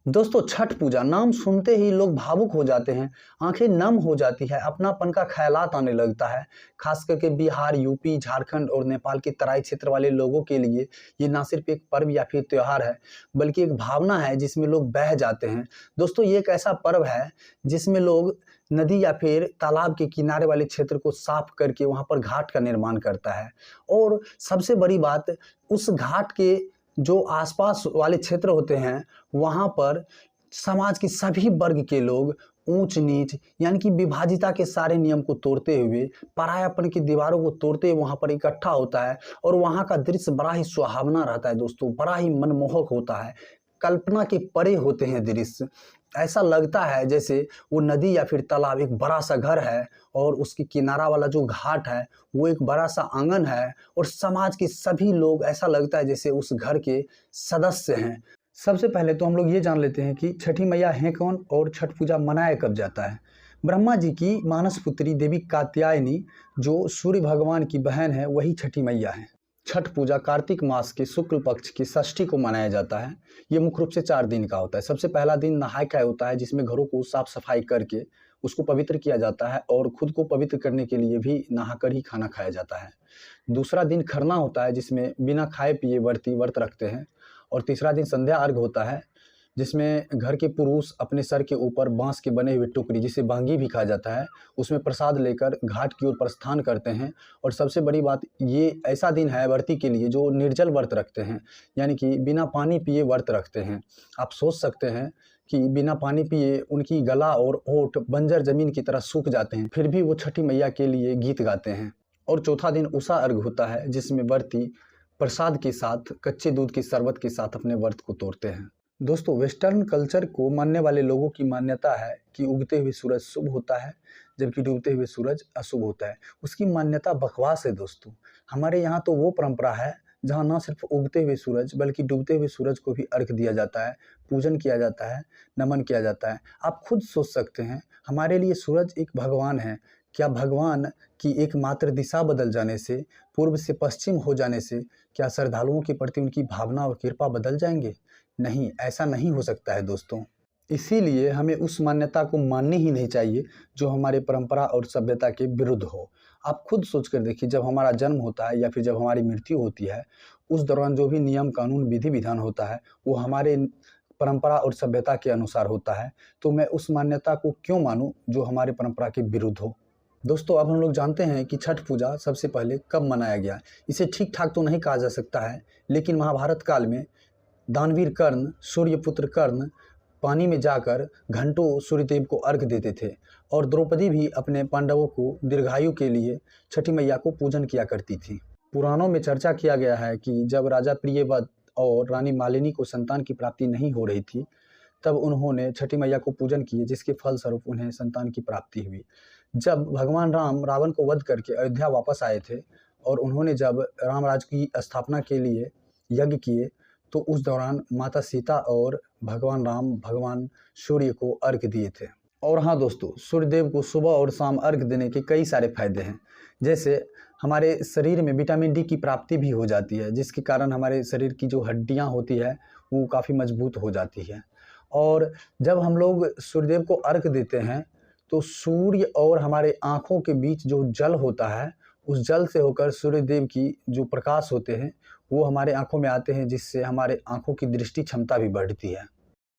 दोस्तों छठ पूजा नाम सुनते ही लोग भावुक हो जाते हैं, आंखें नम हो जाती है, अपनापन का ख्यालात आने लगता है। खास करके बिहार, यूपी, झारखंड और नेपाल के तराई क्षेत्र वाले लोगों के लिए ये ना सिर्फ एक पर्व या फिर त्योहार है, बल्कि एक भावना है जिसमें लोग बह जाते हैं। दोस्तों ये एक ऐसा पर्व है जिसमें लोग नदी या फिर तालाब के किनारे वाले क्षेत्र को साफ करके वहाँ पर घाट का निर्माण करता है। और सबसे बड़ी बात, उस घाट के जो आसपास वाले क्षेत्र होते हैं वहाँ पर समाज के सभी वर्ग के लोग ऊंच नीच यानी कि विभाजिता के सारे नियम को तोड़ते हुए, परायापन की दीवारों को तोड़ते हुए वहाँ पर इकट्ठा होता है। और वहाँ का दृश्य बड़ा ही सुहावना रहता है दोस्तों, बड़ा ही मनमोहक होता है, कल्पना के परे होते हैं दृश्य। ऐसा लगता है जैसे वो नदी या फिर तालाब एक बड़ा सा घर है और उसकी किनारा वाला जो घाट है वो एक बड़ा सा आंगन है, और समाज के सभी लोग ऐसा लगता है जैसे उस घर के सदस्य हैं। सबसे पहले तो हम लोग ये जान लेते हैं कि छठी मैया हैं कौन और छठ पूजा मनाया कब जाता है। ब्रह्मा जी की मानस पुत्री देवी कात्यायनी, जो सूर्य भगवान की बहन है, वही छठी मैया है। छठ पूजा कार्तिक मास के शुक्ल पक्ष की षष्ठी को मनाया जाता है। ये मुख्य रूप से 4 दिन का होता है। सबसे पहला दिन नहाय खाय होता है, जिसमें घरों को साफ सफाई करके उसको पवित्र किया जाता है, और खुद को पवित्र करने के लिए भी नहाकर ही खाना खाया जाता है। दूसरा दिन खरना होता है, जिसमें बिना खाए पिए व्रती व्रत रखते हैं। और तीसरा दिन संध्या अर्घ होता है, जिसमें घर के पुरुष अपने सर के ऊपर बांस के बने हुए टोकरी, जिसे बांगी भी कहा जाता है, उसमें प्रसाद लेकर घाट की ओर प्रस्थान करते हैं। और सबसे बड़ी बात, ये ऐसा दिन है व्रती के लिए जो निर्जल व्रत रखते हैं, यानी कि बिना पानी पिए व्रत रखते हैं। आप सोच सकते हैं कि बिना पानी पिए उनकी गला और होंठ बंजर जमीन की तरह सूख जाते हैं, फिर भी वो छठी मैया के लिए गीत गाते हैं। और चौथा दिन उषा अर्घ होता है, जिसमें व्रती प्रसाद के साथ कच्चे दूध की शरबत के साथ अपने व्रत को तोड़ते हैं। दोस्तों वेस्टर्न कल्चर को मानने वाले लोगों की मान्यता है कि उगते हुए सूरज शुभ होता है, जबकि डूबते हुए सूरज अशुभ होता है। उसकी मान्यता बकवास है दोस्तों। हमारे यहाँ तो वो परंपरा है जहाँ न सिर्फ उगते हुए सूरज बल्कि डूबते हुए सूरज को भी अर्घ दिया जाता है, पूजन किया जाता है, नमन किया जाता है। आप खुद सोच सकते हैं, हमारे लिए सूरज एक भगवान है। क्या भगवान की एकमात्र दिशा बदल जाने से, पूर्व से पश्चिम हो जाने से, क्या श्रद्धालुओं के प्रति उनकी भावना और कृपा बदल जाएंगे? नहीं, ऐसा नहीं हो सकता है दोस्तों। इसीलिए हमें उस मान्यता को माननी ही नहीं चाहिए जो हमारे परंपरा और सभ्यता के विरुद्ध हो। आप खुद सोच कर देखिए, जब हमारा जन्म होता है या फिर जब हमारी मृत्यु होती है, उस दौरान जो भी नियम कानून विधि विधान होता है वो हमारे परंपरा और सभ्यता के अनुसार होता है। तो मैं उस मान्यता को क्यों मानूं जो हमारे परंपरा के विरुद्ध हो। दोस्तों अब हम लोग जानते हैं कि छठ पूजा सबसे पहले कब मनाया गया। इसे ठीक ठाक तो नहीं कहा जा सकता है, लेकिन महाभारत काल में दानवीर कर्ण, सूर्यपुत्र कर्ण पानी में जाकर घंटों सूर्यदेव को अर्घ देते थे, और द्रौपदी भी अपने पांडवों को दीर्घायु के लिए छठी मैया को पूजन किया करती थी। पुराणों में चर्चा किया गया है कि जब राजा प्रियव्रत और रानी मालिनी को संतान की प्राप्ति नहीं हो रही थी, तब उन्होंने छठी मैया को पूजन किए, जिसके फलस्वरूप उन्हें संतान की प्राप्ति हुई। जब भगवान राम रावण को वध करके अयोध्या वापस आए थे और उन्होंने जब रामराज की स्थापना के लिए यज्ञ किए, तो उस दौरान माता सीता और भगवान राम भगवान सूर्य को अर्घ दिए थे। और हाँ दोस्तों, सूर्यदेव को सुबह और शाम अर्घ देने के कई सारे फायदे हैं। जैसे हमारे शरीर में विटामिन डी की प्राप्ति भी हो जाती है, जिसके कारण हमारे शरीर की जो हड्डियाँ होती है वो काफ़ी मजबूत हो जाती है। और जब हम लोग सूर्यदेव को अर्घ देते हैं तो सूर्य और हमारे आँखों के बीच जो जल होता है, उस जल से होकर सूर्यदेव की जो प्रकाश होते हैं वो हमारे आँखों में आते हैं, जिससे हमारे आँखों की दृष्टि क्षमता भी बढ़ती है।